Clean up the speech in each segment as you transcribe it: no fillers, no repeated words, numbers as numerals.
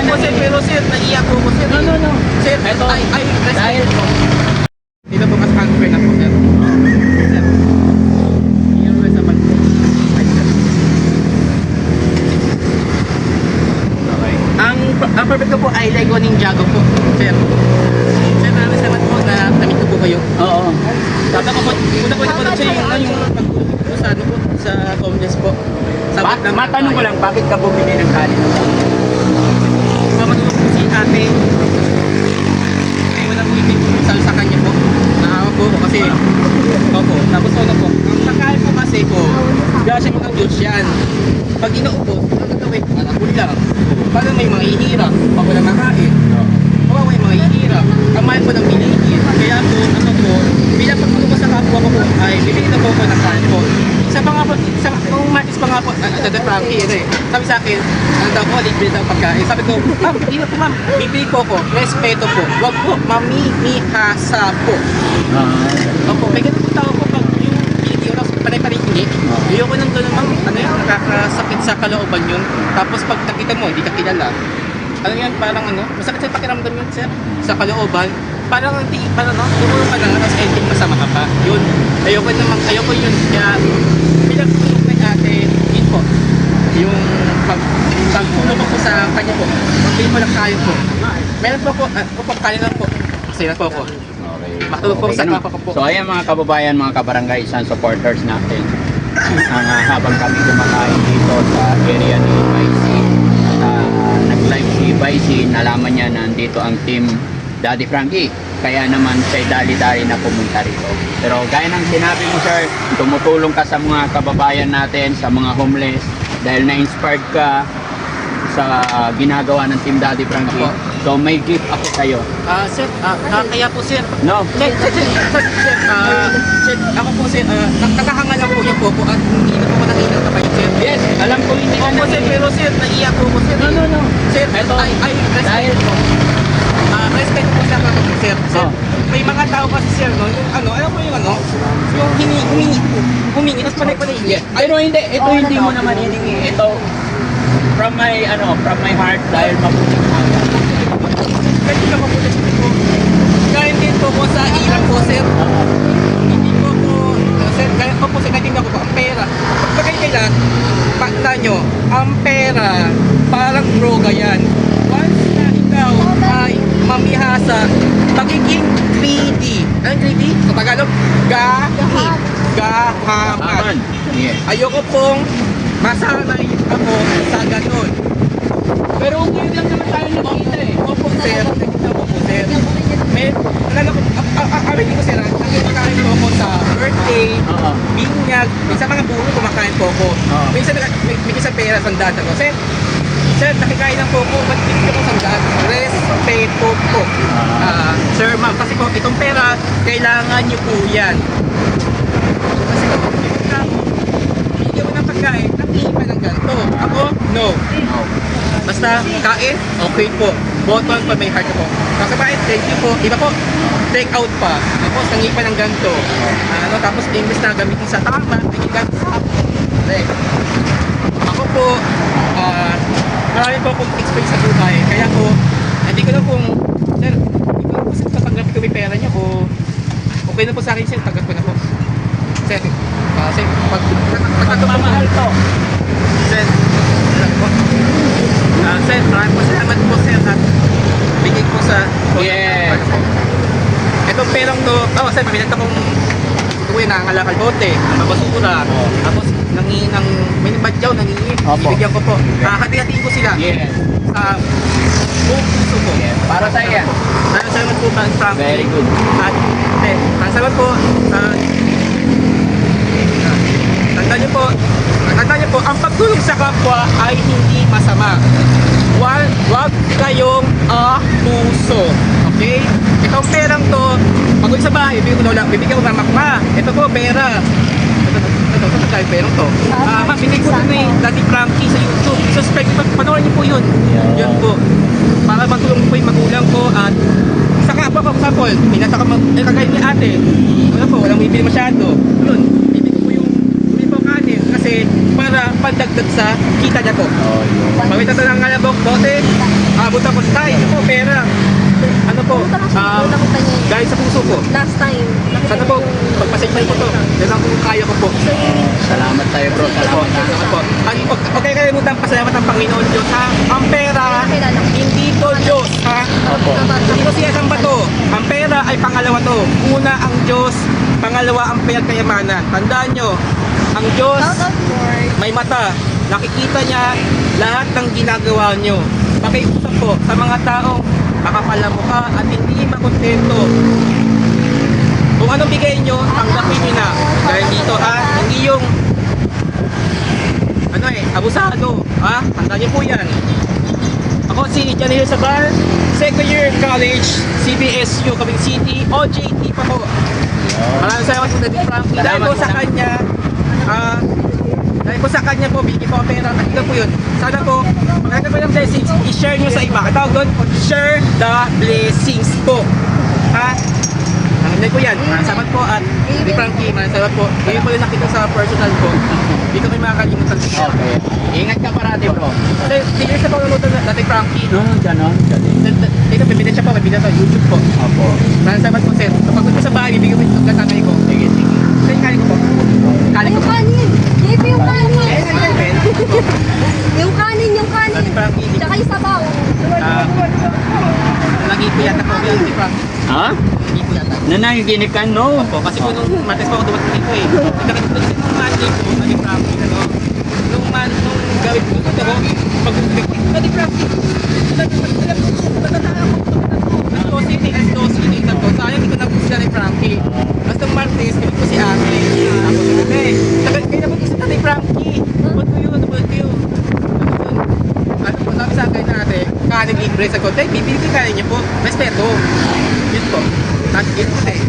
po sir, pero sir, naiiyak po ko sir. No. Sir, Eto, ay, dahil po. Dito po kasi transfer na po sir. Sir, yun po sa bag po. Ay, sir. Okay. Ang perfect ko po ay Lego Ninjago po, sir. Sir, maraming salamat po na namit ko po kayo. Oo. Una ko po siya yung pagtulong po sa ano po, sa homeless po. Matanong ko lang, bakit ka bumili ng kanin? Matulog po si ate. Ay, wala po yung sa kanya po. Nakawa po ako kasi, opo, tapos ano po. Ang nakain po kasi po, kaya siya mga Diyos yan. Pag inuubos, ang gagawin, alakul lang. Paano may mga ihirap, pag wala makain, kawawa yung mga ihirap. Ang mahal po ng bilihin. Kaya po, ano po, bilang pagtulong sa kapwa ko po, ay bibili na po ako ng kain po. Isa pa nga po, kung matis pa nga po, Dada Frankie, sabi sa akin, ano daw po, libre daw pagkain. Sabi ko, ma'am, hindi na po ma'am, bibili po ako, respeto po, wag po, mamimihasa po. Opo, may ganun po tao po pag yung hindi oras, panay-panay hindi. Ayoko nang ganun ma'am, ano yun, nakakasakit sa kalooban yun. Tapos pag nakita mo, hindi ka kilala. Ano yan, parang ano, masakit sa pakiramdam yun sir, sa kalooban. Parang hindi, parang no, tumulong ka na, tapos ending masama ka pa. Yun, ayoko yun. Kaya, bilang tulong kay ate, yun po. Yung pagtulong ko po sa kanya po, magbili po lang tayo po. Meron po ako, kaya lang po. Kasi na po ako. Okay. Matulog po sa ganun. kapwa ko po. So ayan mga kababayan, mga kabarangay, isang supporters natin. Habang kami kumakain dito sa area ni Vice, nag-live si Vice, nalaman niya na nandito ang team Daddy Frankie. Kaya naman siya dali-dali na pumunta rito. Pero gaya ng sinabi mo sir, tumutulong ka sa mga kababayan natin, sa mga homeless, dahil na-inspired ka sa ginagawa ng Team Daddy Frankie. Apo. So may gift ako sa'yo. Sir, kaya po sir. No? Sir, ako po sir, nakahanga lang po yung po at hindi na po ko nakita na kayo sir. Yes, alam ko hindi ka Opo sir, pero sir, naiiyak po ko sir. No. Sir, Eto, ay, dahil respeto po. Respeto po sa kapwa ko sir. Sir, Oh. may mga tao kasi sir, no, yung ano, alam mo yung ano, yung humingi, tapos panay-panay hindi. Pero hindi, ito hindi mo naman hiningi. Ito, from my heart, dahil mabuti ka. Kasi nakapulit po. Kaya din po ko sa ilang po sir. Hindi po po, sir, kaya po sir, natin ako po, ang pera. Pagkakay kailan, pakta nyo, ang pera, parang droga yan. Once na ikaw ay mamihasa, magiging greedy. Anong greedy? Sa Tagalog, gahamad. Aman. Yes. Ayoko pong masanay ako sa ganon. Pero ngayon lang naman tayo nakita eh. Opo sir, nakita ko po sir. May, alala ko, awit ko sir, nagkakain po ako sa birthday, Oo. binyag, minsan mga buho kumakain po ako. Oo. Minsan may isang pera sandaan ako. Sir, nakikain lang po ako, ba't bigyan ko sandaan? Respeto po. Sir, ma'am, kasi po itong pera, kailangan niyo po yan. Kasi po, bigyan ko ng pagkain, nakiiba ng ganito. Ako, no. Basta kain, okay po. Button pa may heart po. Kakabain, thank you po. Iba po, take out pa. Tapos nangipa ng ganito. Tapos English na gamitin sa tama, nagigan sa ako po, marami po akong experience sa buhay. Kaya po, hindi ko na kung, sir, hindi ko na po sa tatanggap ko may pera niyo o okay na po sa akin sir, tanggap ko na po. Sir, sir, Pagmamahal to. Sir, po. Sir, maraming po salamat po sir at bigay po sa Yes. Itong perang to, sir, pamilit akong tuwi na ngalakal bote, ang babasura, tapos nangi ng may badyaw, nangingi, Opo. ibigyan ko po. Hati-hatiin ko sila Yes. sa buong puso ko. Yes. Para sa iya. Maraming salamat po, Frank. Very good. At, maraming salamat po. Tandaan niyo po, ang pagtulong sa kapwa ay hindi masama. Wag kayong puso. Okay? Itong perang to, pag sa bahay, bibigyan ko ng makma. Ito po, pera. Ito tayo perang to. Ma'am, binigay ko na yung Daddy Frankie sa YouTube. Subscribe, panoorin niyo po yun. Yun po. Para matulong po yung magulang ko at sa kapwa po, example, pinasa ka kagaya ni ate. Wala po, walang bibili masyado. Yun, bibigyan ko yung kanin kasi para pandagdag sa kita niya po. Pagkita ng kalabok, bote, Maabot ako sa tayo po, pera. Ano po? Galing sa puso po. Last time. Sana po, pagpasensya ko to. Yan lang po yung kaya ko po. Salamat tayo bro. Salamat po. Okay, kalimutan pasalamat ang Panginoon Diyos ha. Ang pera, hindi to Diyos ha. Opo. Ito siya isang bato. Ang pera ay pangalawa to. Una ang Diyos, pangalawa ang kayamanan. Tandaan nyo, ang Diyos Shout out Lord. may mata. Nakikita niya lahat ng ginagawa nyo. Pakiusap po sa mga taong makapalamuka at hindi makontento. Kung anong bigay nyo, tanggapin nyo na. Dahil dito ha, hindi yung abusado. Ha? Tandaan nyo po yan. Ako si Janil Sabal, second year college, CBSU, Cavite City, OJT pa po. Maraming salamat po Daddy Frankie. Dahil po sa kanya, dahil po sa kanya po, bigyan po ang pera. Nakita po yun. Sana po, magkakaroon po ng blessings, i-share nyo sa iba. Katawag doon, share the blessings po. Ha? Nanganday po yan. Maraming salamat po at Daddy Frankie, maraming salamat po. Ngayon po yung nakita sa personal po. Dito kayo makakalimutan po. Okay. Ingat ka parati bro. Dito sa pangulutan na Daddy Frankie. Ganon. Dito, pipinit siya po, pipinit sa YouTube po. Opo. Maraming salamat po, sir. Kapag ko sa bahay, bibigyan mo yung katanay ko. Sige. Ito yung kanin ko po. Kanin ko Yung po. kanin. Baby, yung kanin. Eh, Yung kanin. Daddy Frankie. Tsaka yung sabaw. Lagi po yata po yan, Daddy Frankie. Ha? Lagi po yata. Nanaginig ka no? Opo, kasi po nung matis po ako dumating dito eh. Nagkakita ko nung Monday po, Daddy Frankie, ano. Nung gawin ko dito ako, pag-ubig, Daddy Frankie. Sayang ito na po si Daddy Frankie. Basta Martes, kami po si Ate. Tapos sabi, kayo na po si Daddy Frankie. Napod ko yun. Ano po, sabi sa akin na ate, kanin libre sa konti, bibili ko kanin niyo po. Respeto. Yun po. At yun po eh.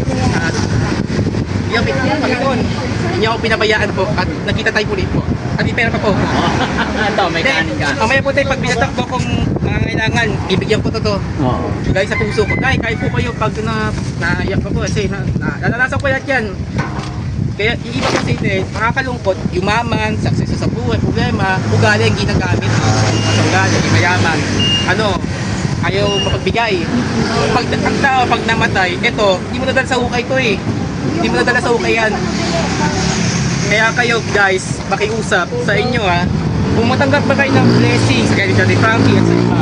Yung Panginoon, hindi ako pinabayaan po at nakita tayo ulit po. At may pera pa po. Ito, may kanin ka. Mamaya po tayo, pag binatak po kung nangangailangan, bibigyan ko to. Oo. Dahil sa puso ko. Dahil kahit po kayo pag naiyak pa po kasi nalalasan ko lahat yan. Kaya yung iba kasi makakalungkot, yumaman, success sa buhay, problema, ugali ang ginagamit. Ugali, mayaman. Ayaw mapagbigay. Pag ang tao, pag namatay, ito, hindi mo nadala sa ukay to eh. Hindi mo nadala sa ukay yan. Kaya kayo guys, makiusap sa inyo ha. Kung matanggap ba kayo ng blessings, kaya ni Daddy Frankie at sa iba,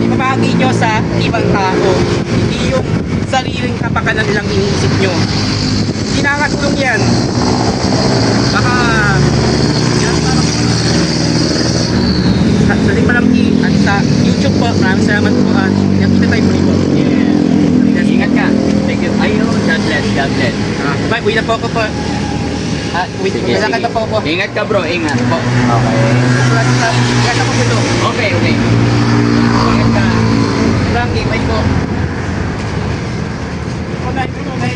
ibabahagi nyo sa ibang tao. Hindi yung sariling kapakanan lang iniisip nyo. Hindi nakakatulong yan. Baka, yan parang, Daddy Frankie, at sa YouTube po, maraming salamat po at nakita tayo po rin po. Yeah. Ingat ka. Thank you. Ayun, God bless. Bye, uwi na po ako po. Sige. Malakad na po ako. Ingat ka bro, ingat. Po. Okay. Ingat ako dito. Okay. Ingat ka. Frankie, bye po. Okay.